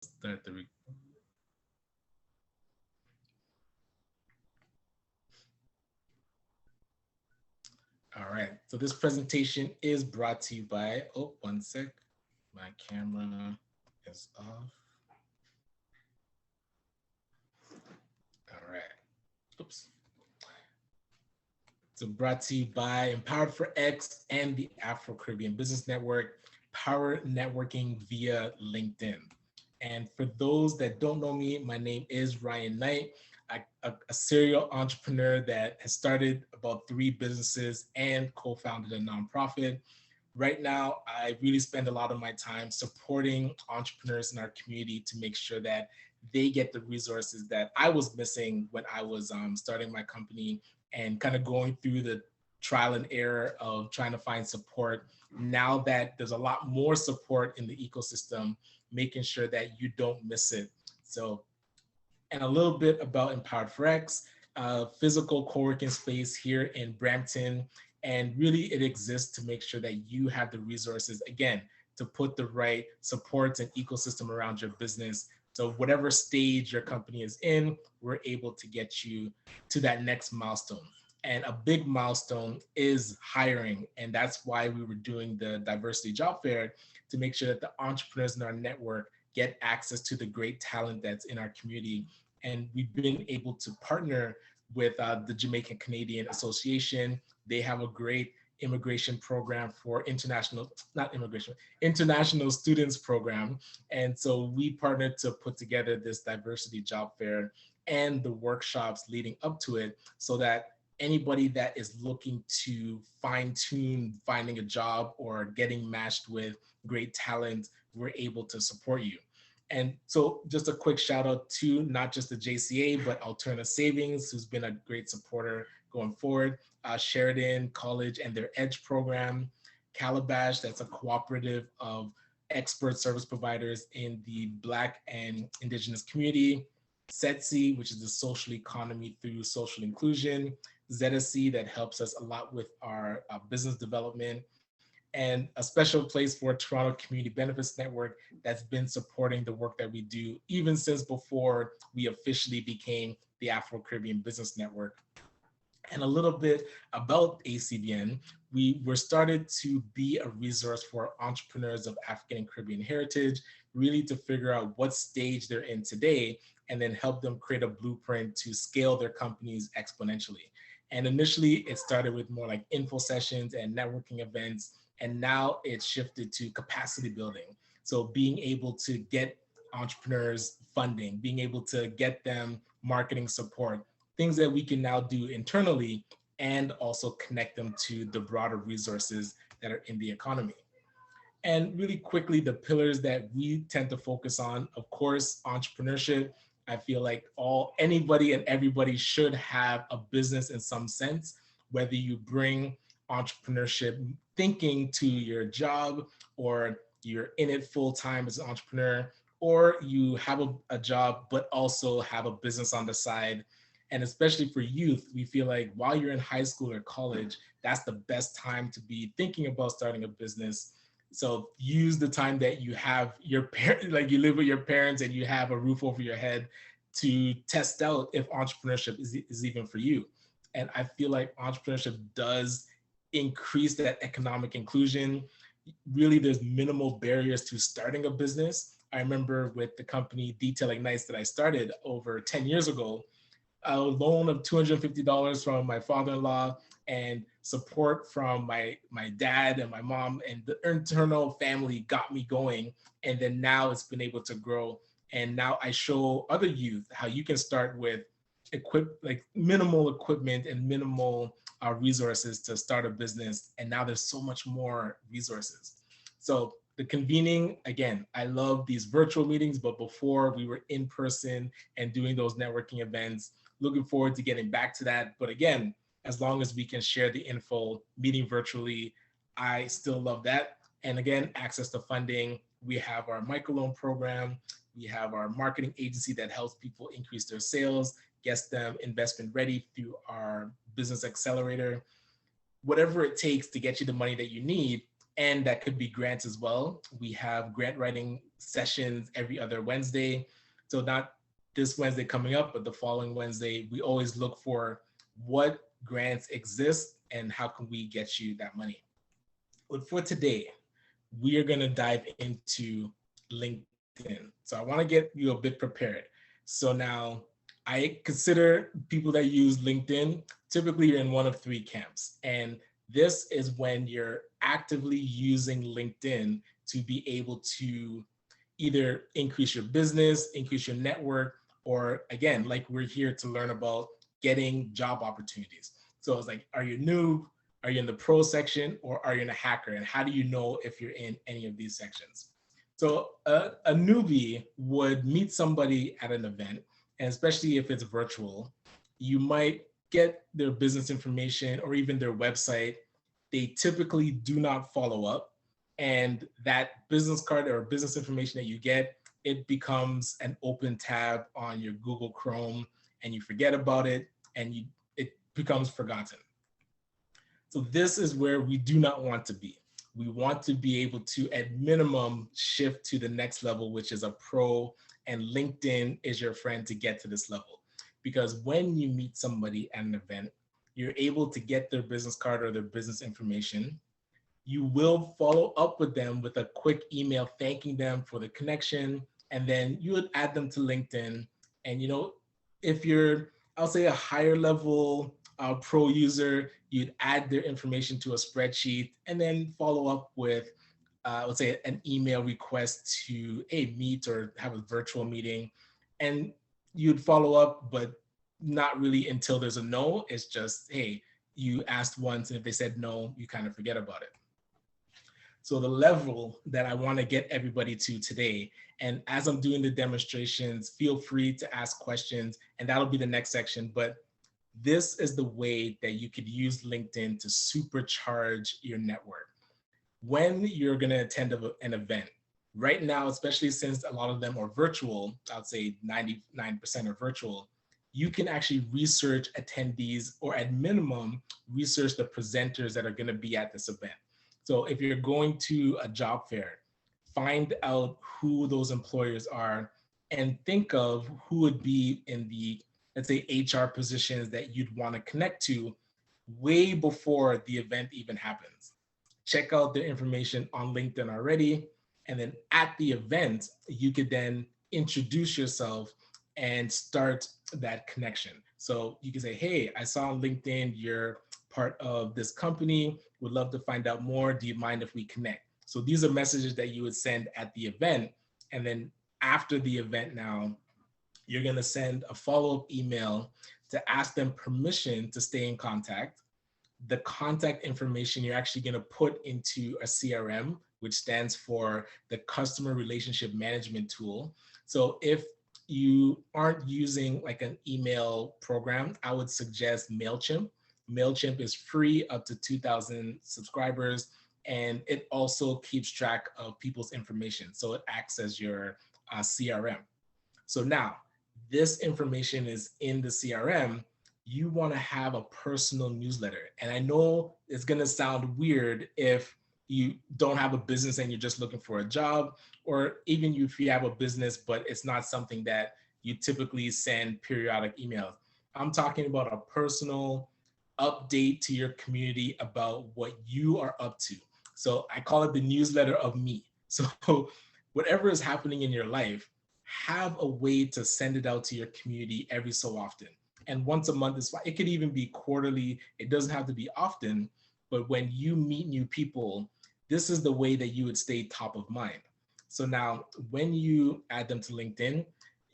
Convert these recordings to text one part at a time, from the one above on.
Start the All right, so this presentation is brought to you by, oh, one sec, my camera is off. All right, oops. So brought to you by Empowered for X and the Afro-Caribbean Business Network, Power Networking via LinkedIn. And for those that don't know me, my name is Ryan Knight, a serial entrepreneur that has started about 3 businesses and co-founded a nonprofit. Right now, I really spend a lot of my time supporting entrepreneurs in our community to make sure that they get the resources that I was missing when I was starting my company and kind of going through the trial and error of trying to find support. Now that there's a lot more support in the ecosystem, making sure that you don't miss it. So, and a little bit about Empowered for X, physical co-working space here in Brampton. And really it exists to make sure that you have the resources, again, to put the right supports and ecosystem around your business. So whatever stage your company is in, we're able to get you to that next milestone. And a big milestone is hiring. And that's why we were doing the diversity job fair, to make sure that the entrepreneurs in our network get access to the great talent that's in our community. And we've been able to partner with the Jamaican Canadian Association. They have a great immigration program for international, not immigration, international students program. And so we partnered to put together this diversity job fair and the workshops leading up to it, so that anybody that is looking to fine tune finding a job or getting matched with great talent, we're able to support you. And so just a quick shout out to not just the JCA, but Alterna Savings, who's been a great supporter going forward, Sheridan College and their EDGE program, Calabash, that's a cooperative of expert service providers in the Black and Indigenous community, SETSI, which is the social economy through social inclusion, ZSC, that helps us a lot with our business development, and a special place for Toronto Community Benefits Network that's been supporting the work that we do even since before we officially became the Afro-Caribbean Business Network. And a little bit about ACBN, we were started to be a resource for entrepreneurs of African and Caribbean heritage, really to figure out what stage they're in today and then help them create a blueprint to scale their companies exponentially. And initially it started with more like info sessions and networking events, and now it's shifted to capacity building. So being able to get entrepreneurs funding, being able to get them marketing support, things that we can now do internally, and also connect them to the broader resources that are in the economy. And really quickly, the pillars that we tend to focus on, of course, entrepreneurship. I feel like anybody and everybody should have a business in some sense, whether you bring entrepreneurship thinking to your job, or you're in it full time as an entrepreneur, or you have a job but also have a business on the side. And especially for youth, we feel like while you're in high school or college, that's the best time to be thinking about starting a business. So use the time that you have your parents, like you live with your parents and you have a roof over your head, to test out if entrepreneurship is even for you. And I feel like entrepreneurship does increase that economic inclusion. Really, there's minimal barriers to starting a business. I remember with the company Detailing Nights that I started over 10 years ago, a loan of $250 from my father-in-law and support from my dad and my mom and the internal family got me going. And then now it's been able to grow. And now I show other youth how you can start with like minimal equipment and minimal resources to start a business. And now there's so much more resources. So the convening, again, I love these virtual meetings, but before we were in person and doing those networking events. Looking forward to getting back to that. But again, as long as we can share the info, meeting virtually, I still love that. And again, access to funding. We have our microloan program. We have our marketing agency that helps people increase their sales, gets them investment ready through our business accelerator. Whatever it takes to get you the money that you need, and that could be grants as well. We have grant writing sessions every other Wednesday. So not this Wednesday coming up, but the following Wednesday, we always look for what grants exist and how can we get you that money. But for today, we are going to dive into LinkedIn. So I want to get you a bit prepared. So now I consider people that use LinkedIn, typically you're in one of three camps. And this is when you're actively using LinkedIn to be able to either increase your business, increase your network, or again, like we're here to learn about getting job opportunities. So it's like, are you new? Are you in the pro section or are you in a hacker? And how do you know if you're in any of these sections? So a newbie would meet somebody at an event, and especially if it's virtual, you might get their business information or even their website. They typically do not follow up. And that business card or business information that you get, it becomes an open tab on your Google Chrome and you forget about it and it becomes forgotten. So this is where we do not want to be. We want to be able to, at minimum, shift to the next level, which is a pro, and LinkedIn is your friend to get to this level. Because when you meet somebody at an event, you're able to get their business card or their business information. You will follow up with them with a quick email thanking them for the connection, and then you would add them to LinkedIn. And if you're, I'll say, a higher level pro user, you'd add their information to a spreadsheet and then follow up with, let's say, an email request to meet or have a virtual meeting. And you'd follow up, but not really until there's a no. It's just, hey, you asked once, and if they said no, you kind of forget about it. So the level that I want to get everybody to today, and as I'm doing the demonstrations, feel free to ask questions, and that'll be the next section. But this is the way that you could use LinkedIn to supercharge your network. When you're going to attend an event, right now, especially since a lot of them are virtual, I'd say 99% are virtual, you can actually research attendees, or at minimum, research the presenters that are going to be at this event. So if you're going to a job fair, find out who those employers are and think of who would be in the, let's say, HR positions that you'd want to connect to way before the event even happens. Check out their information on LinkedIn already. And then at the event, you could then introduce yourself and start that connection. So you can say, hey, I saw on LinkedIn you're part of this company, would love to find out more. Do you mind if we connect? So these are messages that you would send at the event. And then after the event now, you're going to send a follow-up email to ask them permission to stay in contact. The contact information you're actually going to put into a CRM, which stands for the Customer Relationship Management Tool. So if you aren't using like an email program, I would suggest MailChimp. MailChimp is free up to 2,000 subscribers, and it also keeps track of people's information. So it acts as your CRM. So now this information is in the CRM. You want to have a personal newsletter. And I know it's going to sound weird if you don't have a business and you're just looking for a job, or even if you have a business, but it's not something that you typically send periodic emails. I'm talking about a personal update to your community about what you are up to. So I call it the newsletter of me. So whatever is happening in your life, have a way to send it out to your community every so often. And once a month is fine. It could even be quarterly. It doesn't have to be often, but when you meet new people, this is the way that you would stay top of mind. So now when you add them to LinkedIn,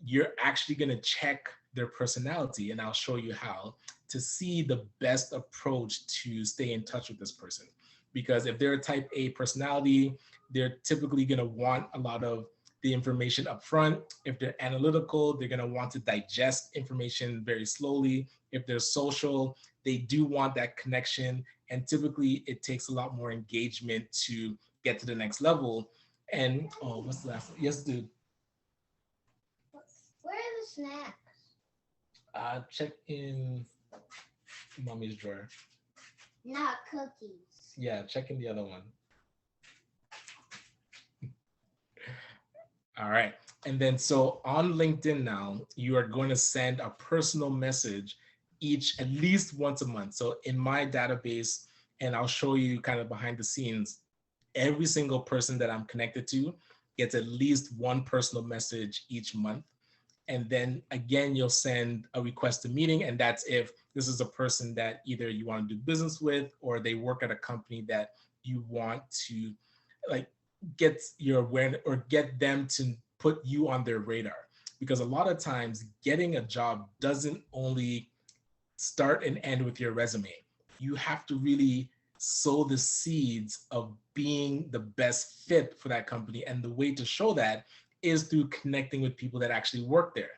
you're actually going to check their personality, and I'll show you how, to see the best approach to stay in touch with this person. Because if they're a type A personality, they're typically going to want a lot of the information up front. If they're analytical, they're going to want to digest information very slowly. If they're social, they do want that connection. And typically it takes a lot more engagement to get to the next level. And oh, what's the last one? Yes, dude. Where are the snacks? Check in mommy's drawer. Not cookies. Yeah, check in the other one. All right. And then so on LinkedIn now, you are going to send a personal message each at least once a month. So in my database, and I'll show you kind of behind the scenes, every single person that I'm connected to gets at least one personal message each month. And then again, you'll send a request to meeting. And that's if this is a person that either you want to do business with or they work at a company that you want to like get your awareness or get them to put you on their radar. Because a lot of times getting a job doesn't only start and end with your resume. You have to really sow the seeds of being the best fit for that company. And the way to show that is through connecting with people that actually work there.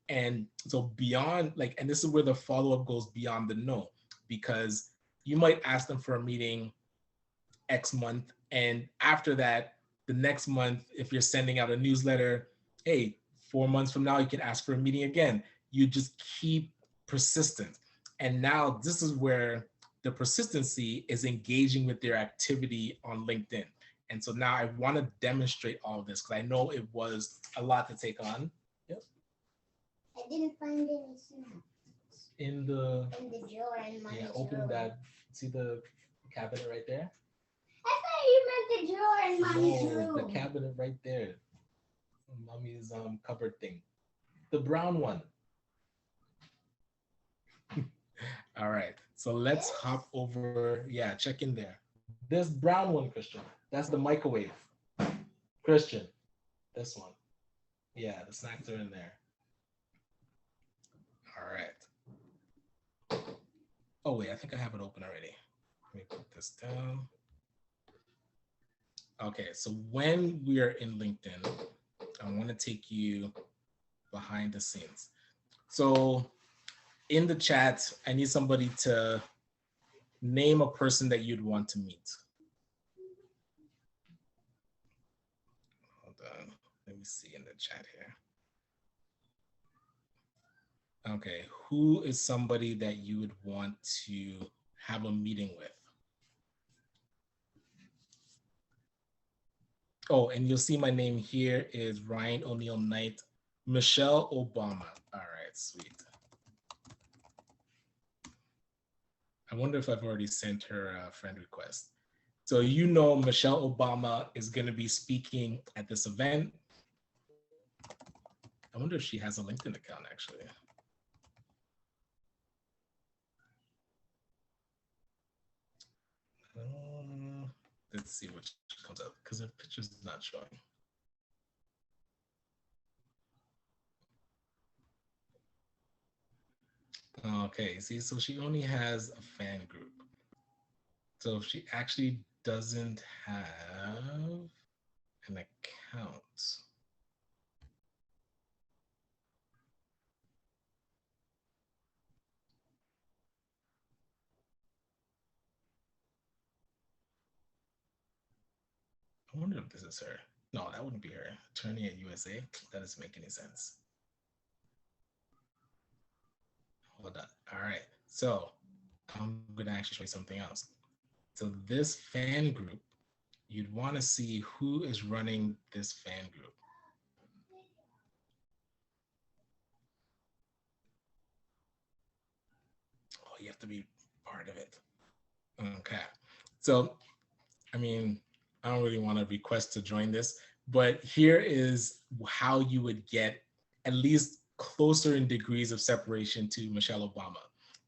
And so beyond like, and this is where the follow-up goes beyond the no, because you might ask them for a meeting X month. And after that, the next month, if you're sending out a newsletter, hey, 4 months from now, you can ask for a meeting again. You just keep persistent. And now this is where the persistency is engaging with their activity on LinkedIn. And so now I want to demonstrate all of this because I know it was a lot to take on. Yep. I didn't find any snaps. In the drawer in my open drawer. that. See the cabinet right there? I thought you meant the drawer in mommy's No, the room. cabinet right there. Mommy's cupboard thing. The brown one. All right. So let's hop over. Yeah, check in there. This brown one, Christian. That's the microwave. Christian. This one. Yeah, the snacks are in there. All right. Oh, wait, I think I have it open already. Let me put this down. Okay, so when we are in LinkedIn, I want to take you behind the scenes. So in the chat, I need somebody to name a person that you'd want to meet. Hold on, let me see in the chat here. Okay, who is somebody that you would want to have a meeting with? Oh, and you'll see my name here is Ryan O'Neill Knight, Michelle Obama. All right, sweet. I wonder if I've already sent her a friend request. So you know Michelle Obama is going to be speaking at this event. I wonder if she has a LinkedIn account actually. Let's see what comes up because the picture's not showing. Okay, see, so she only has a fan group. So she actually doesn't have an account. I wonder if this is her. No, that wouldn't be her. Attorney at USA. That doesn't make any sense. Hold on. All right. So I'm going to actually show you something else. So this fan group, you'd want to see who is running this fan group. Oh, you have to be part of it. Okay. So, I mean, I don't really want to request to join this, but here is how you would get at least closer in degrees of separation to Michelle Obama.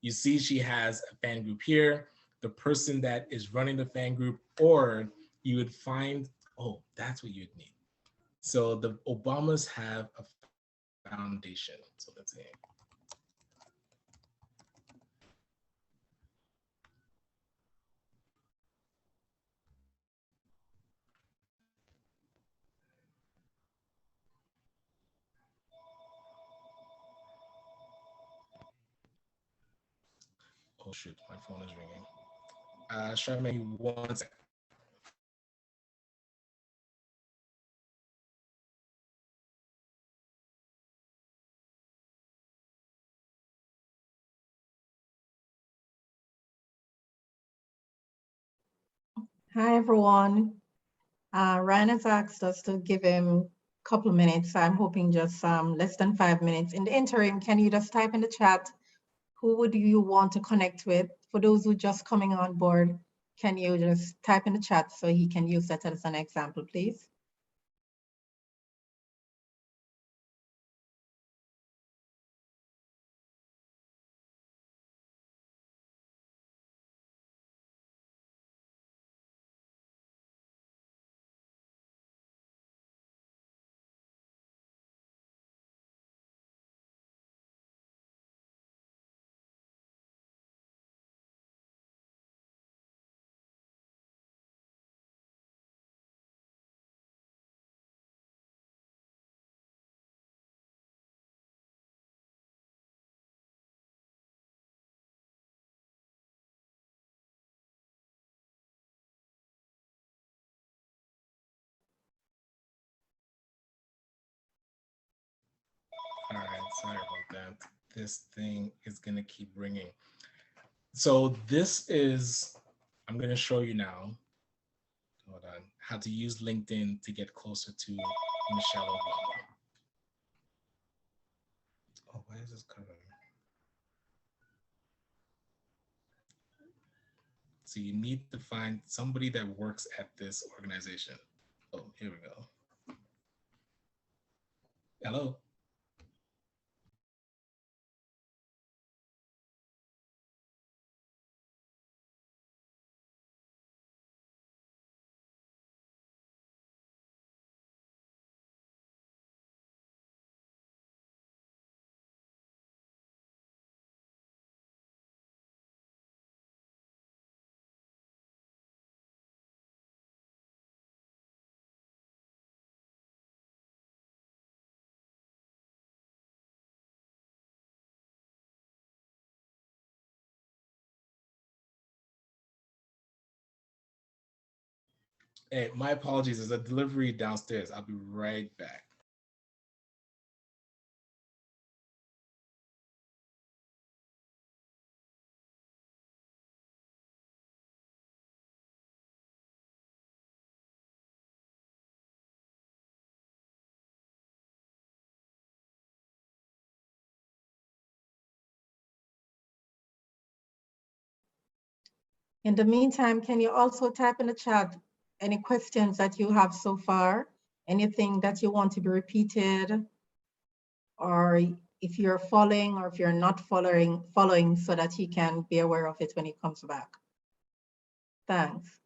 You see, she has a fan group here, the person that is running the fan group, or you would find, oh, that's what you'd need. So the Obamas have a foundation. So let's see. Oh shoot, my phone is ringing. Charmaine, 1 second. Hi, everyone. Ryan has asked us to give him couple of minutes. I'm hoping just less than 5 minutes. In the interim, can you just type in the chat, who would you want to connect with? For those who just coming on board, can you just type in the chat so he can use that as an example, please? All right, sorry about that. This thing is gonna keep ringing. So this is, I'm gonna show you now, hold on, how to use LinkedIn to get closer to Michelle Obama. Oh, why is this covering? So you need to find somebody that works at this organization. Oh, here we go. Hello. Hey, my apologies. There's a delivery downstairs. I'll be right back. In the meantime, can you also type in the chat any questions that you have so far? Anything that you want to be repeated? Or if you're following or if you're not following so that he can be aware of it when he comes back. Thanks.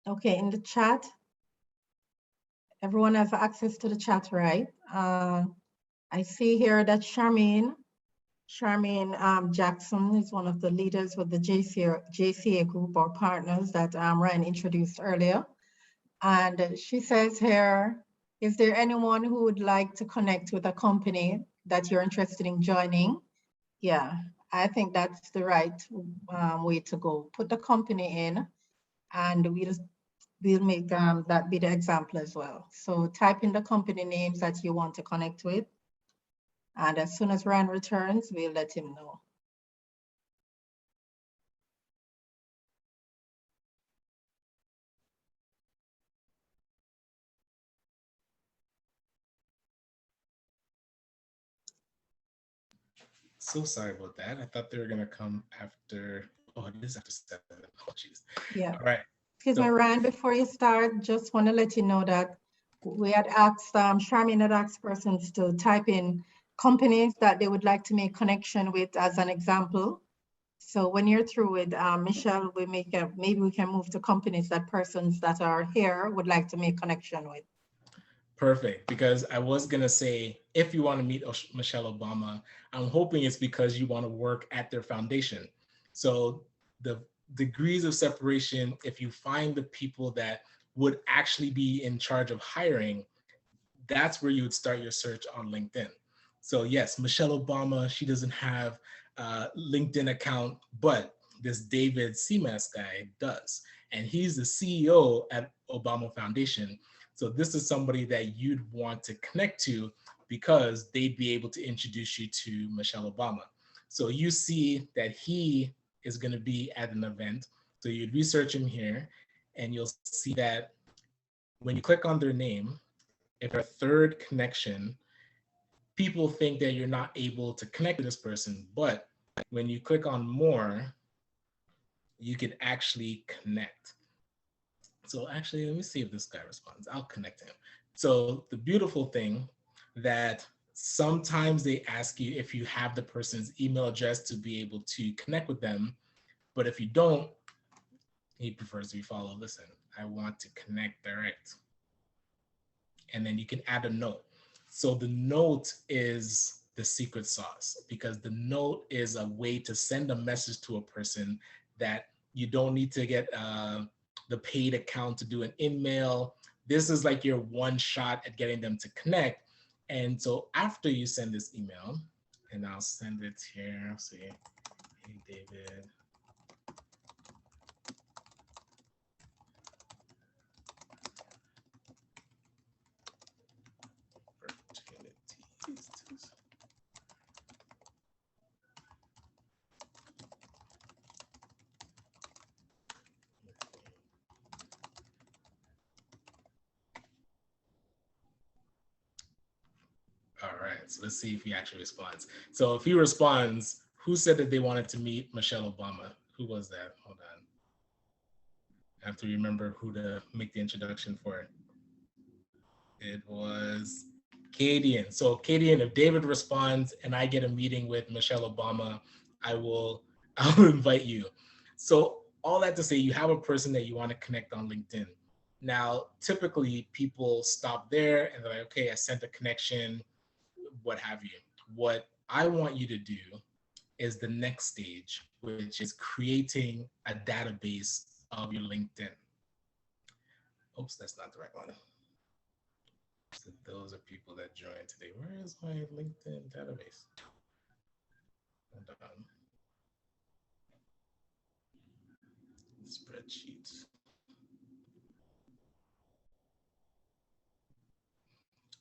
Okay, in the chat, everyone has access to the chat, right? I see here that Charmaine Jackson is one of the leaders with the JCA group or partners that Ryan introduced earlier. And she says here, is there anyone who would like to connect with a company that you're interested in joining? Yeah, I think that's the right way to go. Put the company in and we'll make that be the example as well. So type in the company names that you want to connect with. And as soon as Ryan returns, we'll let him know. So sorry about that. I thought they were gonna come after. Oh, it is after 7. Oh, jeez. Yeah. All right. Excuse me, Ryan, before you start, just want to let you know that we had asked, Charmaine had asked persons to type in companies that they would like to make connection with as an example. So when you're through with Michelle, maybe we can move to companies that persons that are here would like to make connection with. Perfect, because I was gonna say, if you want to meet Michelle Obama, I'm hoping it's because you want to work at their foundation. So the degrees of separation, if you find the people that would actually be in charge of hiring, that's where you would start your search on LinkedIn. So yes, Michelle Obama, she doesn't have a LinkedIn account, but this David Seamas guy does. And he's the CEO at Obama Foundation. So this is somebody that you'd want to connect to because they'd be able to introduce you to Michelle Obama. So you see that he is going to be at an event. So you'd research him here and you'll see that when you click on their name, if a third connection, people think that you're not able to connect with this person. But when you click on more, you can actually connect. So actually, let me see if this guy responds. I'll connect him. So the beautiful thing that sometimes they ask you if you have the person's email address to be able to connect with them. But if you don't, he prefers to be followed. Listen, I want to connect direct. And then you can add a note. So the note is the secret sauce because the note is a way to send a message to a person that you don't need to get the paid account to do an email. This is like your one shot at getting them to connect. And so after you send this email, and I'll send it here, see, hey, David. All right, so let's see if he actually responds. So if he responds, who said that they wanted to meet Michelle Obama? Who was that? Hold on. I have to remember who to make the introduction for. It was Cadian. So Cadian, if David responds and I get a meeting with Michelle Obama, I'll invite you. So all that to say, you have a person that you want to connect on LinkedIn. Now, typically people stop there and they're like, okay, I sent a connection, what have you. What I want you to do is the next stage, which is creating a database of your LinkedIn. Oops, that's not the right one. So those are people that joined today. Where is my LinkedIn database? Hold on. Spreadsheet.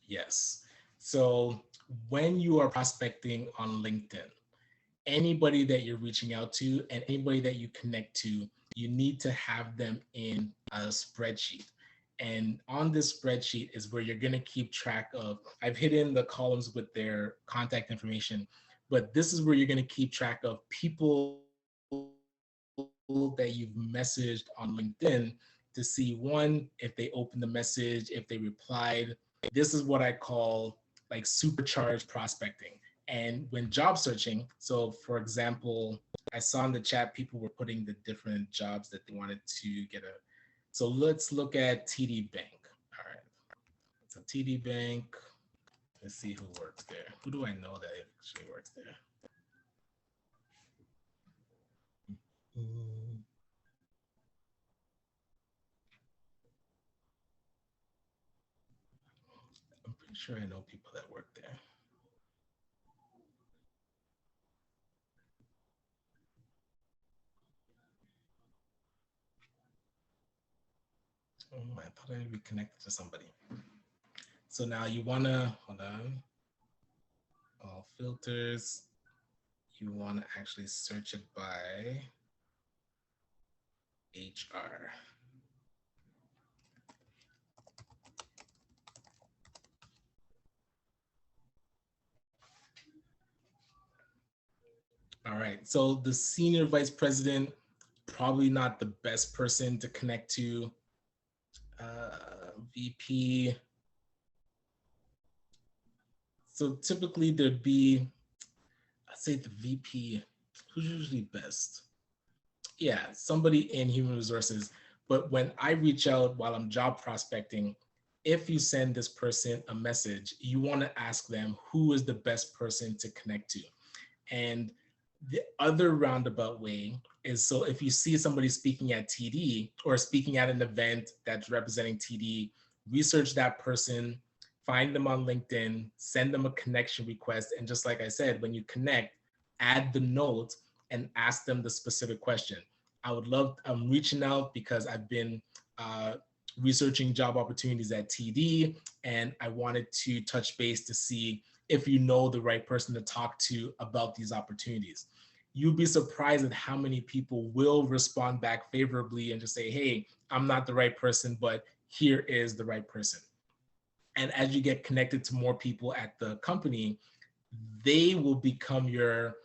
Yes. So when you are prospecting on LinkedIn, anybody that you're reaching out to and anybody that you connect to, you need to have them in a spreadsheet. And on this spreadsheet is where you're going to keep track of, I've hidden the columns with their contact information, but this is where you're going to keep track of people that you've messaged on LinkedIn to see, one, if they opened the message, if they replied. This is what I call like supercharged prospecting. And when job searching, so for example, I saw in the chat people were putting the different jobs that they wanted to get So let's look at TD Bank. All right. So TD Bank, let's see who works there. Who do I know that actually works there? I'm pretty sure I know people that work there. Oh, I thought I'd be connected to somebody. So now you wanna, hold on, all filters, you wanna actually search it by HR. All right, so the senior vice president, probably not the best person to connect to. VP. So typically there'd be, I'd say the VP, who's usually best? Yeah, somebody in human resources. But when I reach out while I'm job prospecting, if you send this person a message, you want to ask them who is the best person to connect to. And the other roundabout way is, so if you see somebody speaking at TD or speaking at an event that's representing TD, research that person, find them on LinkedIn, send them a connection request. And just like I said, when you connect, add the note and ask them the specific question. I'm reaching out because I've been researching job opportunities at TD, and I wanted to touch base to see if you know the right person to talk to about these opportunities. You'd be surprised at how many people will respond back favorably and just say, hey, I'm not the right person, but here is the right person. And as you get connected to more people at the company, they will become your,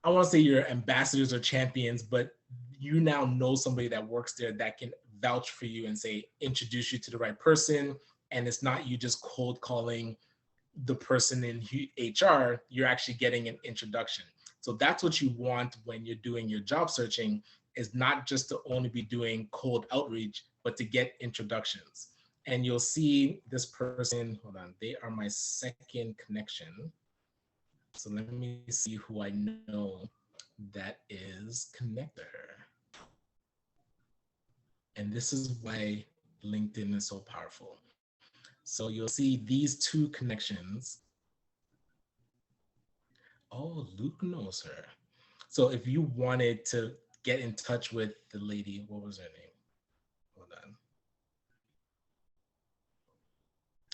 I want to say your ambassadors or champions, but you now know somebody that works there that can vouch for you and say, introduce you to the right person. And it's not you just cold calling the person in HR, you're actually getting an introduction. So that's what you want when you're doing your job searching, is not just to only be doing cold outreach, but to get introductions. And you'll see this person, hold on, they are my second connection. So let me see who I know that is connected to her. And this is why LinkedIn is so powerful. So you'll see these two connections. Oh, Luke knows her. So if you wanted to get in touch with the lady, what was her name? Hold on.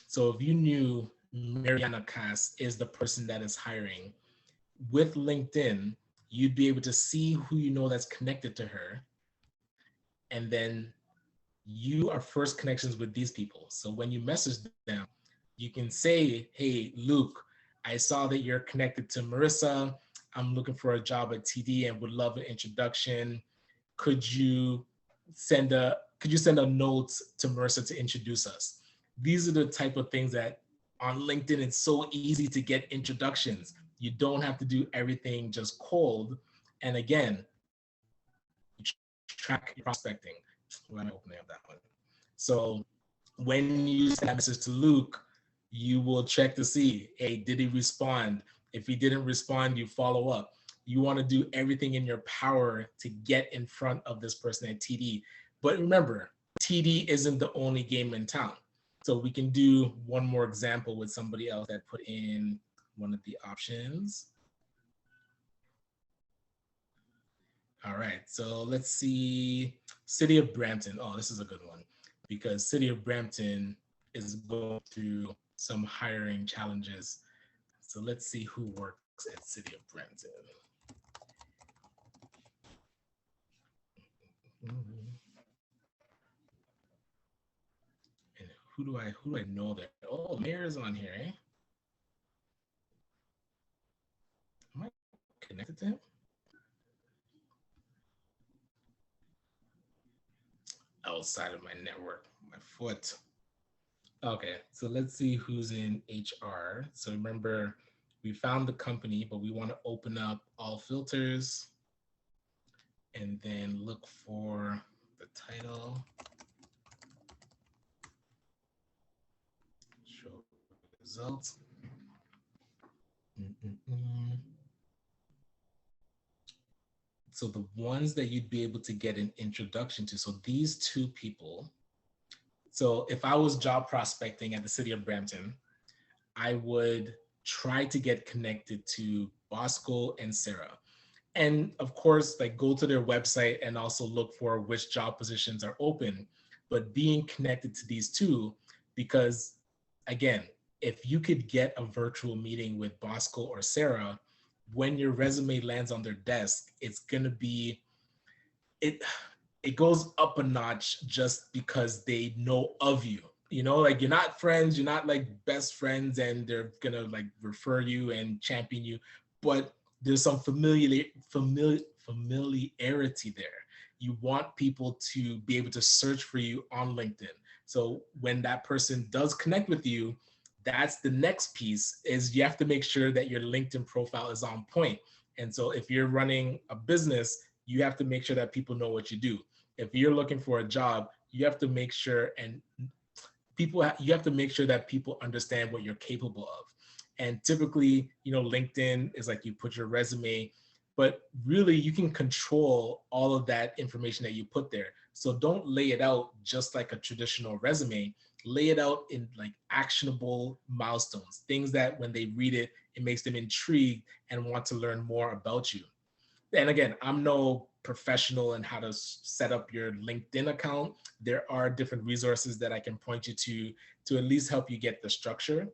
So if you knew Mariana Cass is the person that is hiring, with LinkedIn, you'd be able to see who you know that's connected to her. And then you are first connections with these people. So when you message them, you can say, hey, Luke, I saw that you're connected to Marissa. I'm looking for a job at TD and would love an introduction. Could you send a note to Marissa to introduce us? These are the type of things that on LinkedIn, it's so easy to get introductions. You don't have to do everything just cold. And again, track prospecting. Why am I opening up that one? So when you send that message to Luke, you will check to see, hey, did he respond? If he didn't respond, you follow up. You want to do everything in your power to get in front of this person at TD. But remember, TD isn't the only game in town. So we can do one more example with somebody else that put in one of the options. All right, so let's see, City of Brampton. Oh, this is a good one because City of Brampton is going through some hiring challenges. So let's see who works at City of Brampton. And who do I know there? Oh, Mayor's on here, eh? Am I connected to him? Outside of my network, my foot. Okay, so let's see who's in HR. So remember, we found the company, but we want to open up all filters and then look for the title. results. Mm-mm-mm. So the ones that you'd be able to get an introduction to, so these two people, so if I was job prospecting at the city of Brampton, I would try to get connected to Bosco and Sarah. And of course, like go to their website and also look for which job positions are open, but being connected to these two, because again, if you could get a virtual meeting with Bosco or Sarah, when your resume lands on their desk, it's gonna be, it it goes up a notch just because they know of you. You know, like you're not friends, you're not like best friends, and they're gonna like refer you and champion you, but there's some familiarity there. You want people to be able to search for you on LinkedIn. So when that person does connect with you, that's the next piece, is you have to make sure that your LinkedIn profile is on point. And so if you're running a business, you have to make sure that people know what you do. If you're looking for a job, you have to make sure, and you have to make sure that people understand what you're capable of. And typically, you know, LinkedIn is like you put your resume, but really you can control all of that information that you put there. So don't lay it out just like a traditional resume. Lay it out in like actionable milestones, things that when they read it, it makes them intrigued and want to learn more about you. And again, I'm no professional in how to set up your LinkedIn account. There are different resources that I can point you to at least help you get the structure.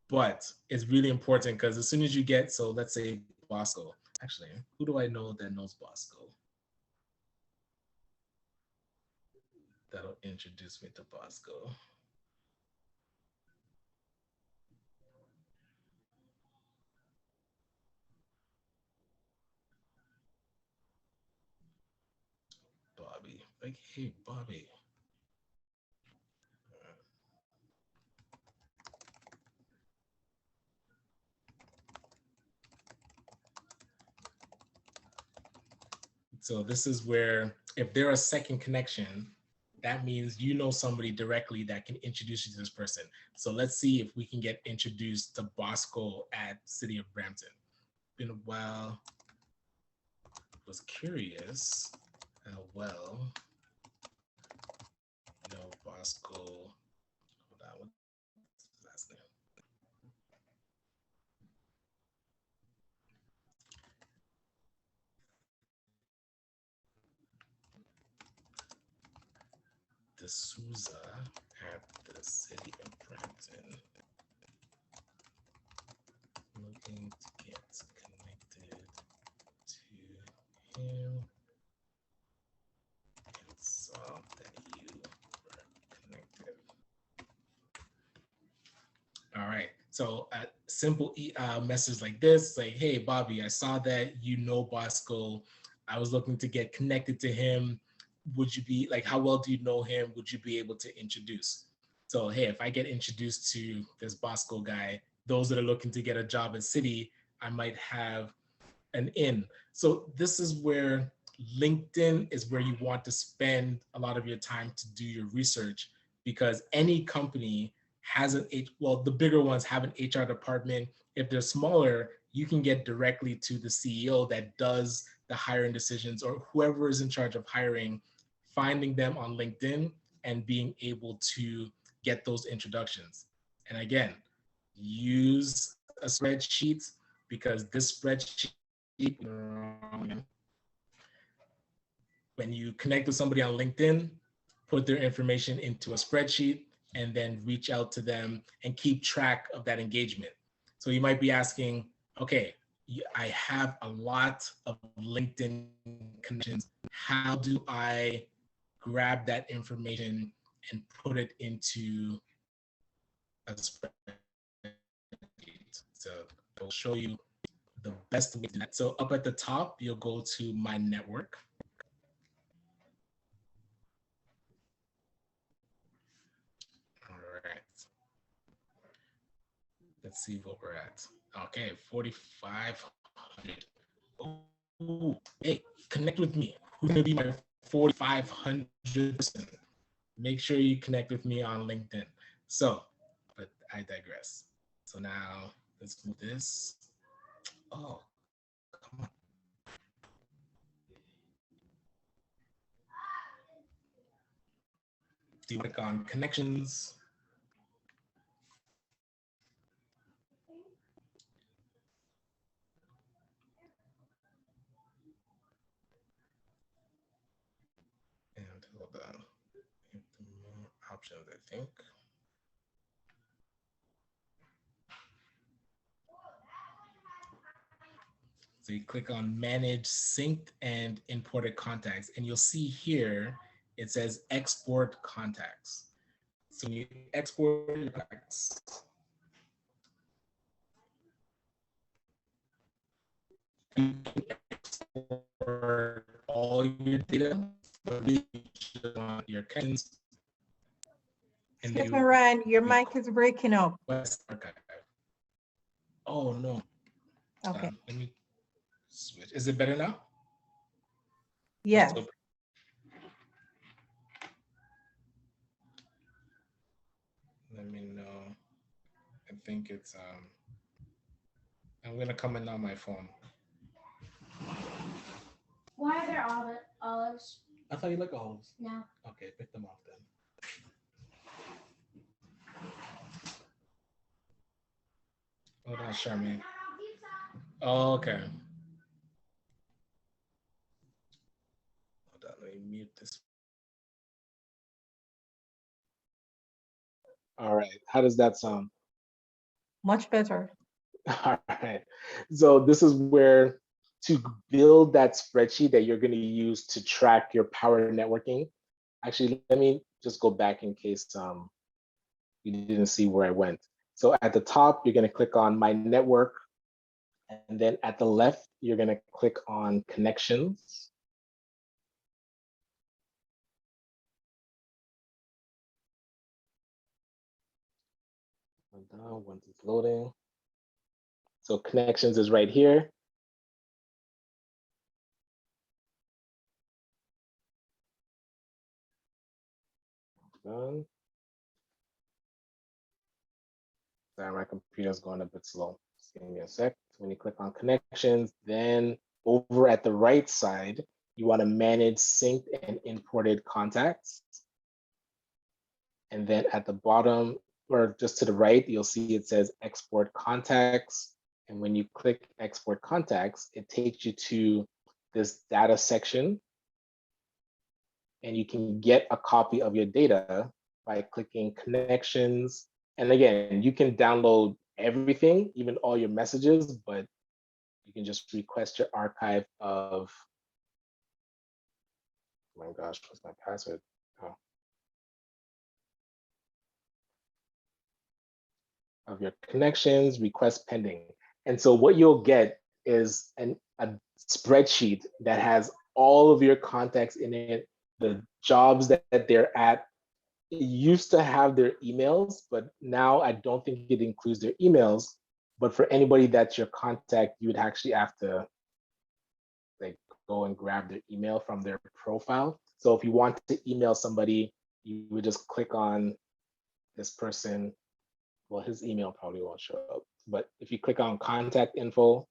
But it's really important because as soon as you get, so let's say Bosco, actually, who do I know that knows Bosco? That'll introduce me to Bosco. Bobby, like, hey, Bobby. So this is where, if they're a second connection, that means you know somebody directly that can introduce you to this person. So let's see if we can get introduced to Bosco at City of Brampton. Been a while. Was curious how well, you know, Bosco. Hold on, what's his last name? D'Souza at the City of Brampton. Looking to get connected to him and saw that you were connected. All right. So a simple message like this, like, hey, Bobby, I saw that you know Bosco. I was looking to get connected to him. Would you be like, how well do you know him? Would you be able to introduce? So, hey, if I get introduced to this Bosco guy, those that are looking to get a job at City, I might have an in. So this is where LinkedIn is where you want to spend a lot of your time to do your research, because any company has well, the bigger ones have an HR department. If they're smaller, you can get directly to the CEO that does the hiring decisions, or whoever is in charge of hiring, finding them on LinkedIn and being able to get those introductions. And again, use a spreadsheet, because this spreadsheet, when you connect with somebody on LinkedIn, put their information into a spreadsheet and then reach out to them and keep track of that engagement. So you might be asking, okay, I have a lot of LinkedIn connections. How do I grab that information and put it into a spreadsheet? So I'll show you the best way to do that. So up at the top, you'll go to my network. All right. Let's see what we're at. Okay, 4,500. Oh, hey, connect with me. Who's gonna be my 4,500 person? Make sure you connect with me on LinkedIn. So, but I digress. So now let's move this. Oh, come on. Do you click on connections? And hold on, more options, I think. So you click on manage synced and imported contacts, and you'll see here, it says export contacts. So when you export your contacts, you can export all your data, but really you just want your connections. Excuse me, Ryan, your mic is breaking up. West Archive. Oh no. Okay. Let me switch. Is it better now? Yes. Let me know. I think it's I'm gonna comment on my phone. Why are there olives? I thought you like olives. No. Okay, pick them off then. Hold on, Charmaine. Oh, okay. Hold on, let me mute this. All right, how does that sound? Much better. All right, so this is where to build that spreadsheet that you're going to use to track your power networking. Actually, let me just go back in case you didn't see where I went. So at the top, you're going to click on my network, and then at the left, you're going to click on connections. Once it's loading. So connections is right here. Done. Sorry, my computer's going a bit slow. Just give me a sec. When you click on connections, then over at the right side, you want to manage synced and imported contacts. And then at the bottom, or just to the right, you'll see it says export contacts. And when you click export contacts, it takes you to this data section. And you can get a copy of your data by clicking connections. And again, you can download everything, even all your messages, but you can just request your archive of, oh my gosh, what's my password? Oh. Of your connections, request pending. And so what you'll get is a spreadsheet that has all of your contacts in it, the jobs that they're at. It used to have their emails, but now I don't think it includes their emails. But for anybody that's your contact, you would actually have to like go and grab their email from their profile. So if you want to email somebody, you would just click on this person. Well, his email probably won't show up, but if you click on contact info,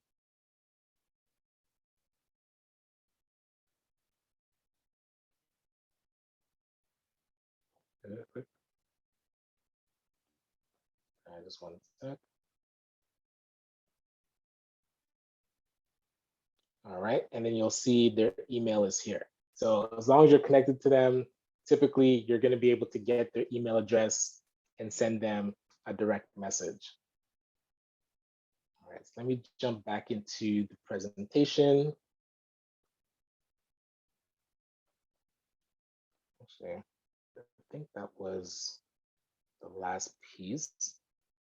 I just want to check. All right, and then you'll see their email is here. So as long as you're connected to them, typically you're going to be able to get their email address and send them a direct message. All right, so let me jump back into the presentation. Actually, I think that was the last piece.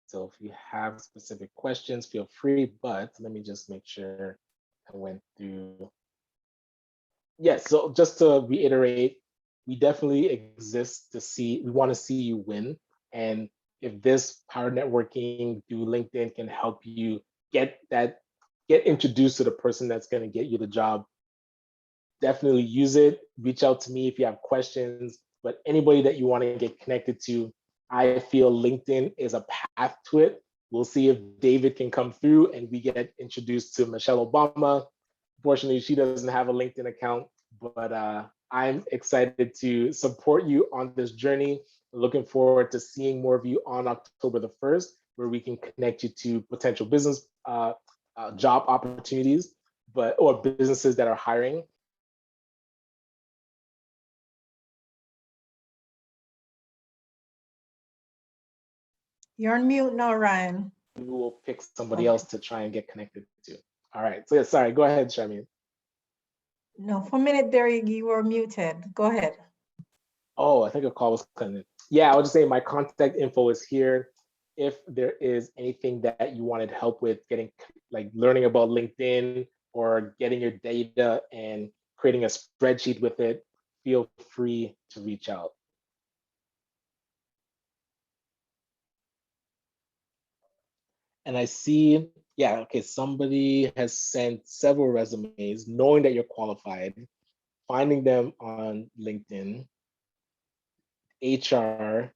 So if you have specific questions, feel free, but let me just make sure I went through. Yes, so just to reiterate, we definitely exist to see, we want to see you win. And if this power networking through LinkedIn can help you get introduced to the person that's going to get you the job, definitely use it. Reach out to me if you have questions, but anybody that you want to get connected to, I feel LinkedIn is a path to it. We'll see if David can come through and we get introduced to Michelle Obama. Unfortunately, she doesn't have a LinkedIn account, but I'm excited to support you on this journey. Looking forward to seeing more of you on October the 1st, where we can connect you to potential business job opportunities, or businesses that are hiring. You're on mute now, Ryan. We will pick somebody else to try and get connected to. All right. So yeah, sorry. Go ahead, Charmaine. No, for a minute there, you were muted. Go ahead. Oh, I think a call was coming. Yeah, I was just saying my contact info is here. If there is anything that you wanted help with getting, like learning about LinkedIn or getting your data and creating a spreadsheet with it, feel free to reach out. And I see, yeah, okay, somebody has sent several resumes knowing that you're qualified, finding them on LinkedIn, HR,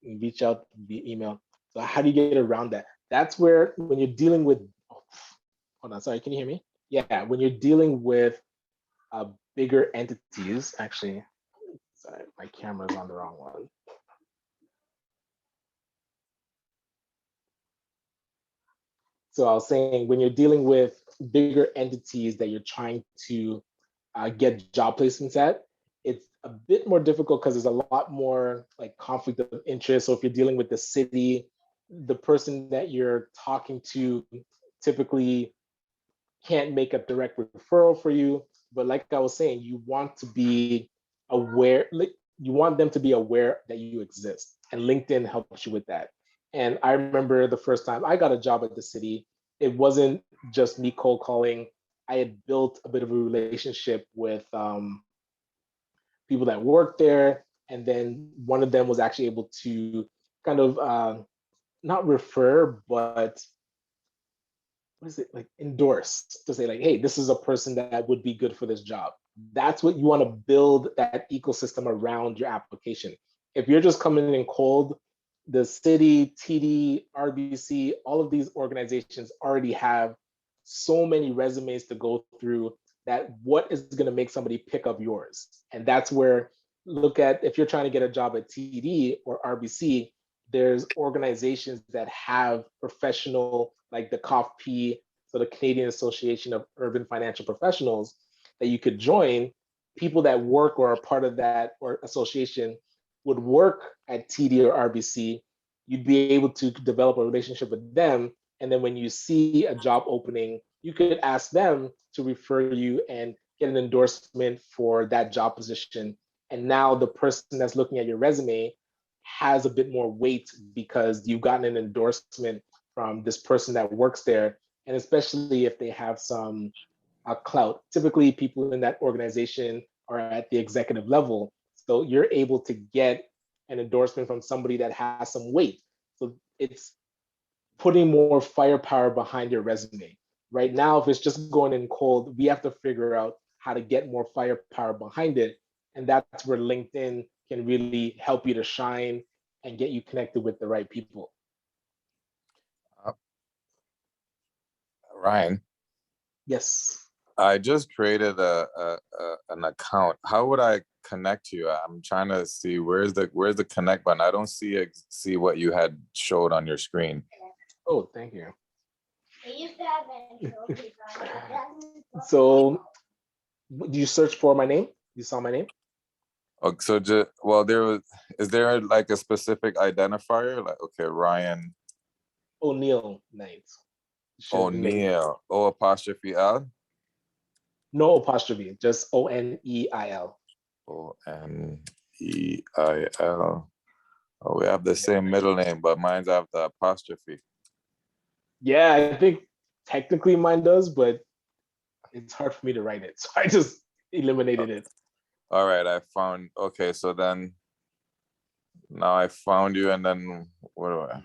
reach out via email. So how do you get around that? That's where, when you're dealing with, hold on, sorry, can you hear me? Yeah, when you're dealing with bigger entities, actually, sorry, my camera's on the wrong one. So I was saying, when you're dealing with bigger entities that you're trying to get job placements at, it's a bit more difficult because there's a lot more like conflict of interest. So if you're dealing with the city, the person that you're talking to typically can't make a direct referral for you. But like I was saying, you want to be aware, like, you want them to be aware that you exist. And LinkedIn helps you with that. And I remember the first time I got a job at the city, it wasn't just me cold calling. I had built a bit of a relationship with people that worked there. And then one of them was actually able to kind of not refer, but what is it, like endorse, to say like, hey, this is a person that would be good for this job. That's what you want to build, that ecosystem around your application. If you're just coming in cold, the city, TD, RBC, all of these organizations already have so many resumes to go through, that what is going to make somebody pick up yours? And that's where, look at, if you're trying to get a job at TD or RBC, there's organizations that have professional, like the COFP, so the Canadian Association of Urban Financial Professionals, that you could join. People that work or are part of that or association would work at TD or RBC. You'd be able to develop a relationship with them. And then when you see a job opening, you could ask them to refer you and get an endorsement for that job position. And now the person that's looking at your resume has a bit more weight because you've gotten an endorsement from this person that works there. And especially if they have some clout, typically people in that organization are at the executive level. So you're able to get an endorsement from somebody that has some weight. So it's putting more firepower behind your resume. Right now, if it's just going in cold, we have to figure out how to get more firepower behind it. And that's where LinkedIn can really help you to shine and get you connected with the right people. Ryan. Yes. I just created an account. How would I connect to you? I'm trying to see where's the connect button. I don't see what you had showed on your screen. Oh, thank you. They used to have anchovies on it. So, do you search for my name? You saw my name? Oh, so is there like a specific identifier? Like, okay, Ryan O'Neill Knight. O'Neill, O apostrophe L? No apostrophe, just Oneil. Oneil. Oh, we have the same middle name, but mine's have the apostrophe. Yeah, I think technically mine does, but it's hard for me to write it. So I just eliminated it. All right, I found, okay, so then now I found you, and then where do I,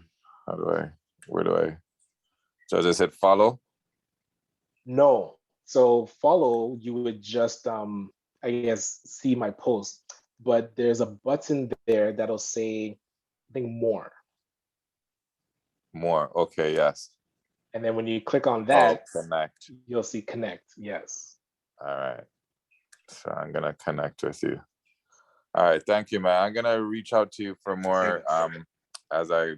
so I just hit follow? No. So follow, you would just, I guess, see my post, but there's a button there that'll say, I think, more. More. Okay, yes. And then when you click on Oh, that, connect. you'll see connect. Yes. All right. So I'm gonna connect with you. All right, thank you, man. I'm gonna reach out to you for more as I,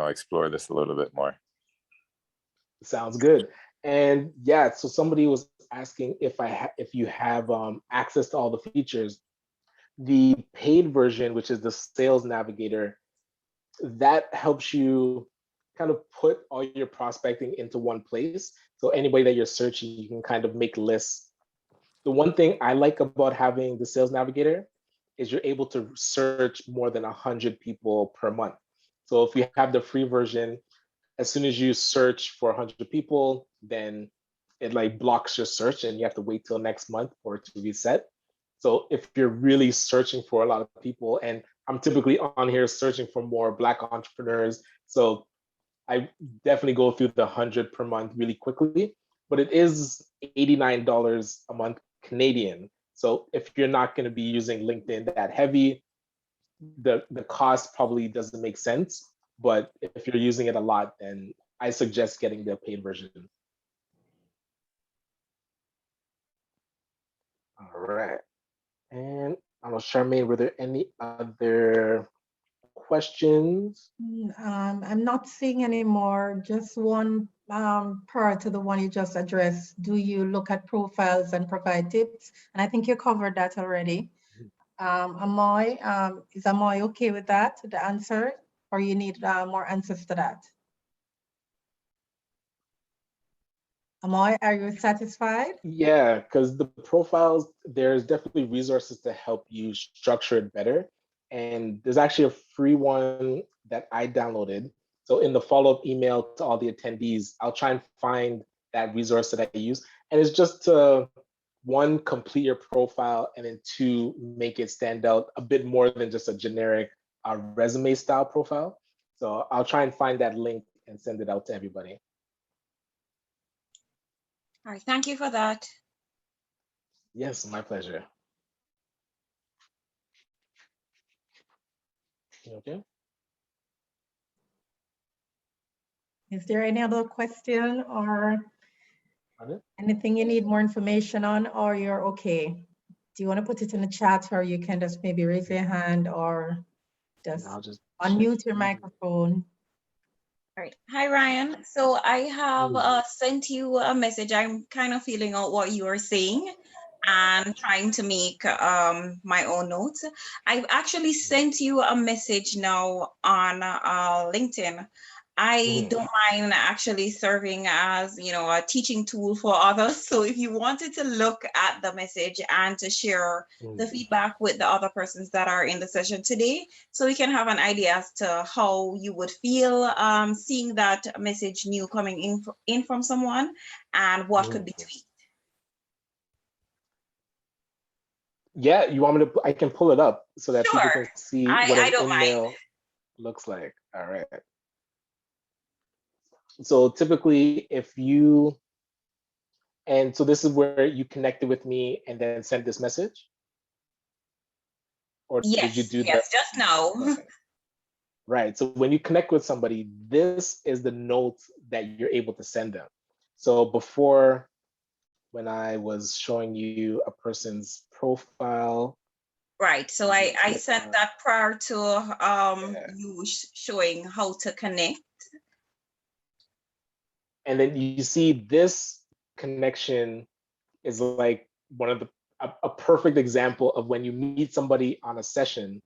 explore this a little bit more. Sounds good. And yeah, so somebody was asking if you have access to all the features. The paid version, which is the Sales Navigator, that helps you kind of put all your prospecting into one place. So anybody that you're searching, you can kind of make lists. The one thing I like about having the Sales Navigator is you're able to search more than 100 people per month. So if you have the free version, as soon as you search for 100 people, then it like blocks your search and you have to wait till next month for it to reset. So if you're really searching for a lot of people, and I'm typically on here searching for more Black entrepreneurs, so I definitely go through the 100 per month really quickly, but it is $89 a month Canadian. So if you're not going to be using LinkedIn that heavy, the cost probably doesn't make sense. But if you're using it a lot, then I suggest getting the paid version. All right. And I don't know, Charmaine, were there any other questions? I'm not seeing any more. Just one prior to the one you just addressed. Do you look at profiles and provide tips? And I think you covered that already. Amoy, is Amoy okay with that, the answer? Or you need more answers to that? Amoy, are you satisfied? Yeah, because the profiles, there's definitely resources to help you structure it better. And there's actually a free one that I downloaded. So in the follow-up email to all the attendees, I'll try and find that resource that I use. And it's just to, one, complete your profile, and then two, make it stand out a bit more than just a generic resume style profile. So I'll try and find that link and send it out to everybody. All right, thank you for that. Yes, my pleasure. Okay. Is there any other question or anything you need more information on, or you're okay? Do you want to put it in the chat, or you can just maybe raise your hand or just unmute your microphone? All right. Hi, Ryan. So I have sent you a message. I'm kind of feeling out what you are saying and trying to make my own notes. I've actually sent you a message now on LinkedIn. I don't mind actually serving as, a teaching tool for others. So if you wanted to look at the message and to share the feedback with the other persons that are in the session today, so we can have an idea as to how you would feel seeing that message new coming in from someone and what could be tweaked. Yeah, you want me to? I can pull it up so that people Sure. can see what I an don't email mind. looks like. All right. So typically, if you, and so this is where you connected with me and then sent this message? Or did you do that? Yes, just now. Okay. Right, so when you connect with somebody, this is the notes that you're able to send them. So before, when I was showing you a person's profile. Right, so I sent that prior to you showing how to connect. And then you see this connection is like one of a perfect example of when you meet somebody on a session,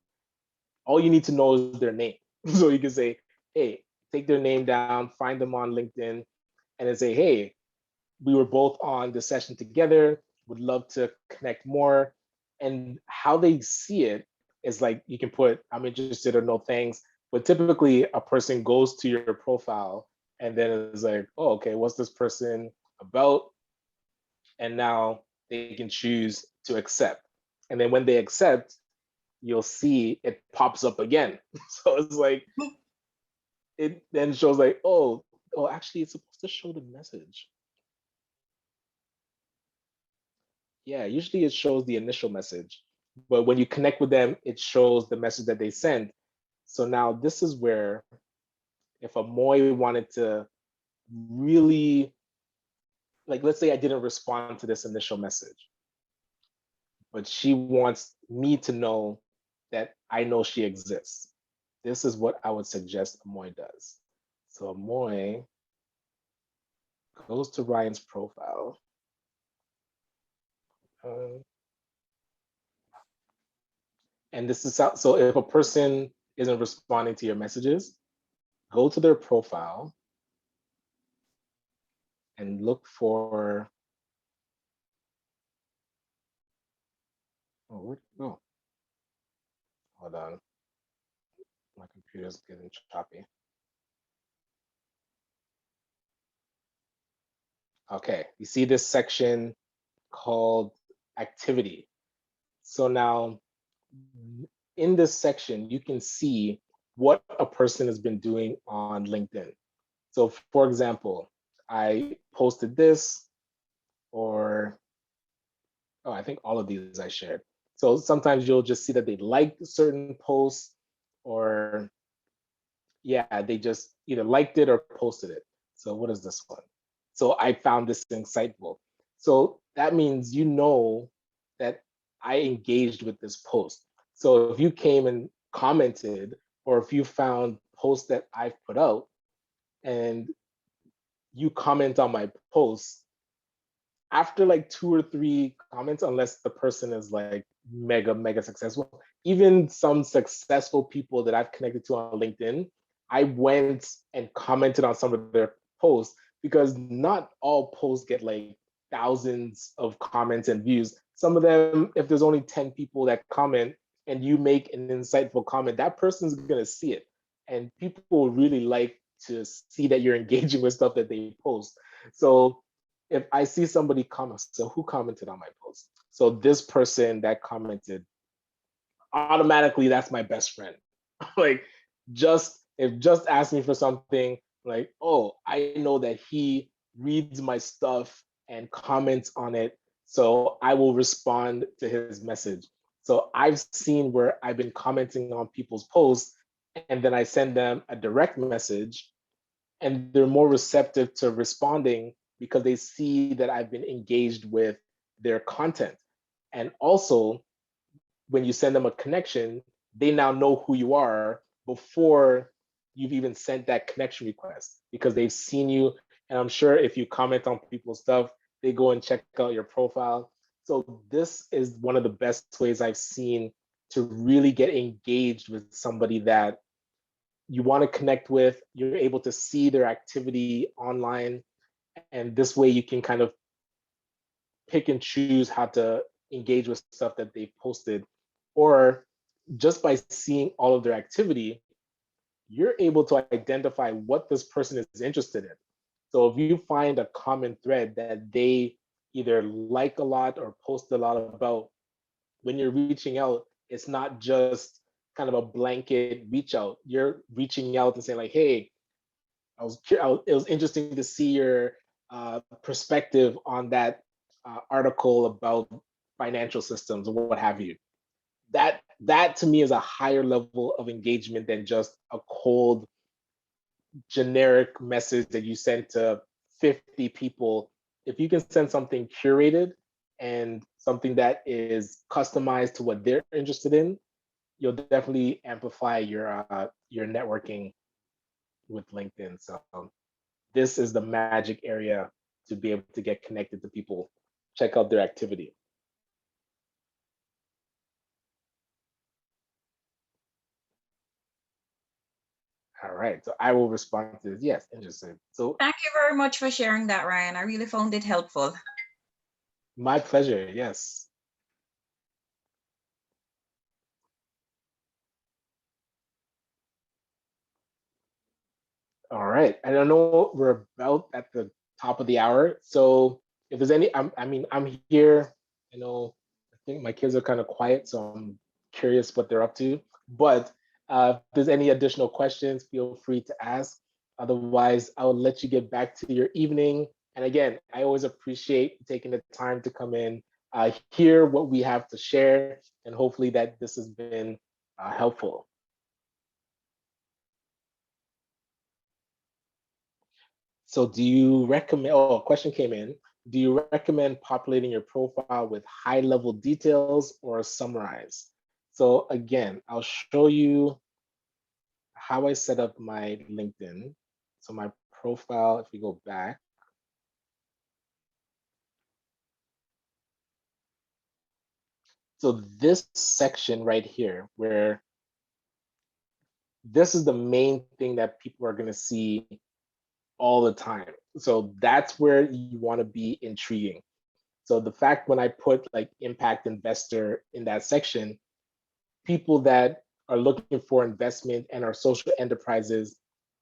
all you need to know is their name. So you can say, hey, take their name down, find them on LinkedIn, and then say, hey, we were both on the session together, would love to connect more. And how they see it is like, you can put, I'm interested or no thanks, but typically a person goes to your profile and then it's like, oh, okay, what's this person about? And now they can choose to accept. And then when they accept, you'll see it pops up again. So it's like, it then shows like, oh, actually it's supposed to show the message. Yeah, usually it shows the initial message, but when you connect with them, it shows the message that they sent. So now this is where if a Moy wanted to really, like, let's say I didn't respond to this initial message, but she wants me to know that I know she exists. This is what I would suggest Amoy does. So Amoy goes to Ryan's profile. And this is how, so if a person isn't responding to your messages, go to their profile and look for, oh, where'd it go? Hold on. My computer's getting choppy. Okay, you see this section called activity. So now in this section, you can see what a person has been doing on LinkedIn. So for example, I posted this, or, oh, I think all of these I shared. So sometimes you'll just see that they liked certain posts, or yeah, they just either liked it or posted it. So what is this one? So I found this insightful. So that means you know that I engaged with this post. So if you came and commented, or if you found posts that I've put out and you comment on my post, after like 2 or 3 comments, unless the person is like mega successful, even some successful people that I've connected to on LinkedIn, I went and commented on some of their posts, because not all posts get like thousands of comments and views. Some of them, if there's only 10 people that comment and you make an insightful comment, that person's gonna see it. And people really like to see that you're engaging with stuff that they post. So if I see somebody comment, so who commented on my post? So this person that commented, automatically that's my best friend. Like, if just asked me for something, like, oh, I know that he reads my stuff and comments on it, so I will respond to his message. So I've seen where I've been commenting on people's posts, and then I send them a direct message, and they're more receptive to responding because they see that I've been engaged with their content. And also, when you send them a connection, they now know who you are before you've even sent that connection request, because they've seen you. And I'm sure if you comment on people's stuff, they go and check out your profile. So this is one of the best ways I've seen to really get engaged with somebody that you want to connect with. You're able to see their activity online, and this way you can kind of pick and choose how to engage with stuff that they posted. Or just by seeing all of their activity, you're able to identify what this person is interested in. So if you find a common thread that they either like a lot or post a lot about, when you're reaching out, it's not just kind of a blanket reach out. You're reaching out and saying like, hey, it was interesting to see your perspective on that article about financial systems or what have you. That to me is a higher level of engagement than just a cold generic message that you send to 50 people. If you can send something curated and something that is customized to what they're interested in, you'll definitely amplify your networking with LinkedIn. So this is the magic area to be able to get connected to people. Check out their activity. All right, so I will respond to this. Yes, interesting. So thank you very much for sharing that, Ryan. I really found it helpful. my pleasure, yes. All right, I don't know, we're about at the top of the hour. So if there's any, I'm here. I know, I think my kids are kind of quiet, so I'm curious what they're up to. But if there's any additional questions, feel free to ask. Otherwise, I will let you get back to your evening. And again, I always appreciate taking the time to come in, hear what we have to share, and hopefully that this has been helpful. So do you recommend, oh, a question came in. Do you recommend populating your profile with high-level details or summarize? So again, I'll show you how I set up my LinkedIn. So my profile, if we go back, so this section right here, where this is the main thing that people are going to see all the time. So that's where you want to be intriguing. So the fact when I put like impact investor in that section, people that are looking for investment and are social enterprises,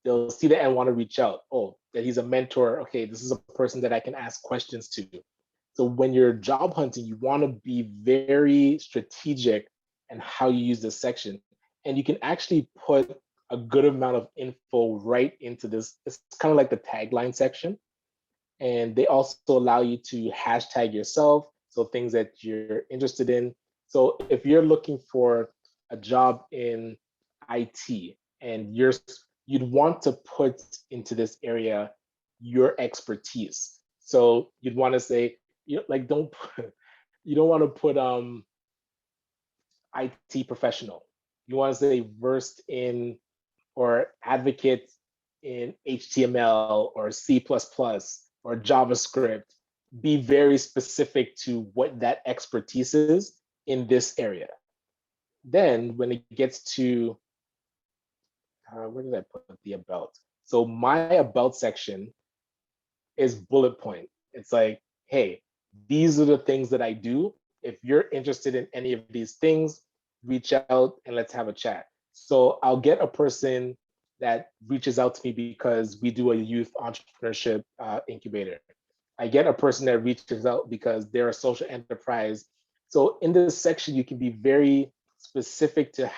they'll see that and want to reach out. Oh, that he's a mentor. Okay, this is a person that I can ask questions to. So when you're job hunting, you want to be very strategic in how you use this section. And you can actually put a good amount of info right into this. It's kind of like the tagline section. And they also allow you to hashtag yourself, so things that you're interested in. So if you're looking for a job in IT and you'd want to put into this area your expertise. So you'd want to say, you know, like you don't want to put IT professional. You want to say versed in or advocate in HTML or C++ or JavaScript. Be very specific to what that expertise is in this area. Then when it gets to, where did I put the about? So my about section is bullet point. It's like, hey, these are the things that I do. If you're interested in any of these things, reach out and let's have a chat. So I'll get a person that reaches out to me because we do a youth entrepreneurship incubator. I get a person that reaches out because they're a social enterprise. So in this section, you can be very specific to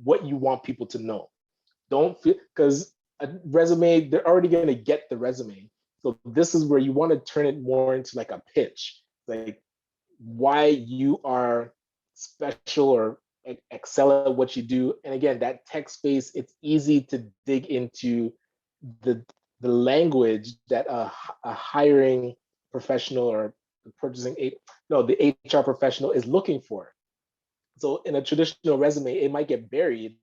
what you want people to know. Don't feel, because a resume, they're already going to get the resume. So this is where you want to turn it more into like a pitch, like why you are special or excel at what you do. And again, that text space, it's easy to dig into the language that a hiring professional or the HR professional is looking for. So in a traditional resume, it might get buried,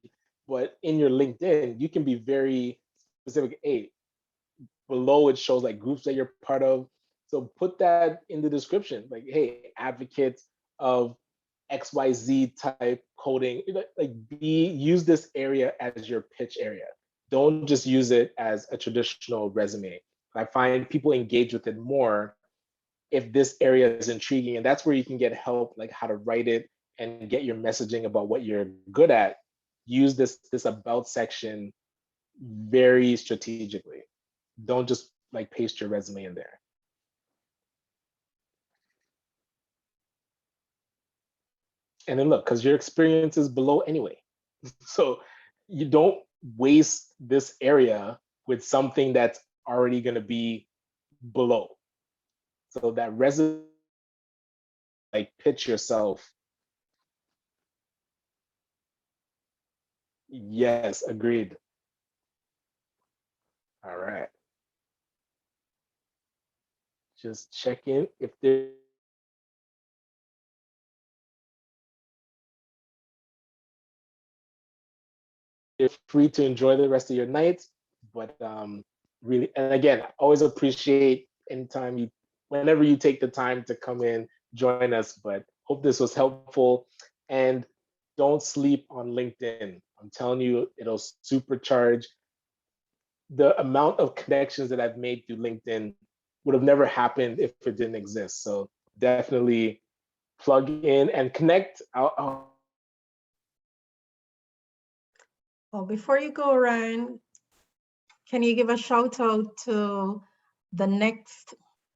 but in your LinkedIn, you can be very specific. Hey, below it shows like groups that you're part of. So put that in the description, like, hey, advocate of XYZ type coding, like use this area as your pitch area. Don't just use it as a traditional resume. I find people engage with it more if this area is intriguing, and that's where you can get help, like how to write it and get your messaging about what you're good at. Use this about section very strategically. Don't just like paste your resume in there. And then look, because your experience is below anyway. So you don't waste this area with something that's already going to be below. So that resume, like pitch yourself. Yes, agreed. All right. Just check in if there. You're free to enjoy the rest of your night, but really, and again, always appreciate anytime whenever you take the time to come in, join us. But hope this was helpful, and don't sleep on LinkedIn. I'm telling you, it'll supercharge the amount of connections that I've made through LinkedIn. Would have never happened if it didn't exist. So definitely plug in and connect. Oh, before you go, Ryan, can you give a shout out to the next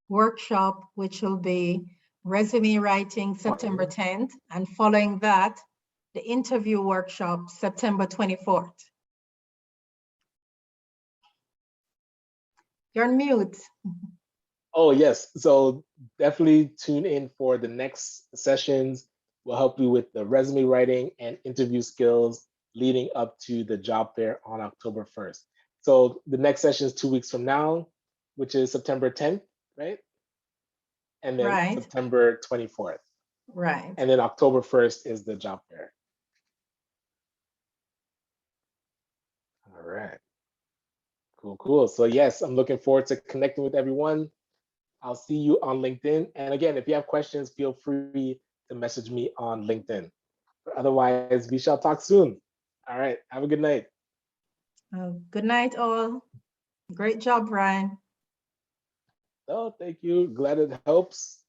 workshop, which will be resume writing September 10th, and following that, the interview workshop September 24th. You're on mute. Oh, yes. So definitely tune in for the next sessions. We'll help you with the resume writing and interview skills leading up to the job fair on October 1st. So the next session is 2 weeks from now. which is September 10th, right? And then Right. September 24th. Right. And then October 1st is the job fair. All right. Cool, cool. So yes, I'm looking forward to connecting with everyone. I'll see you on LinkedIn. And again, if you have questions, feel free to message me on LinkedIn. Otherwise, we shall talk soon. All right. Have a good night. Good night, all. Great job, Ryan. Oh, thank you. Glad it helps.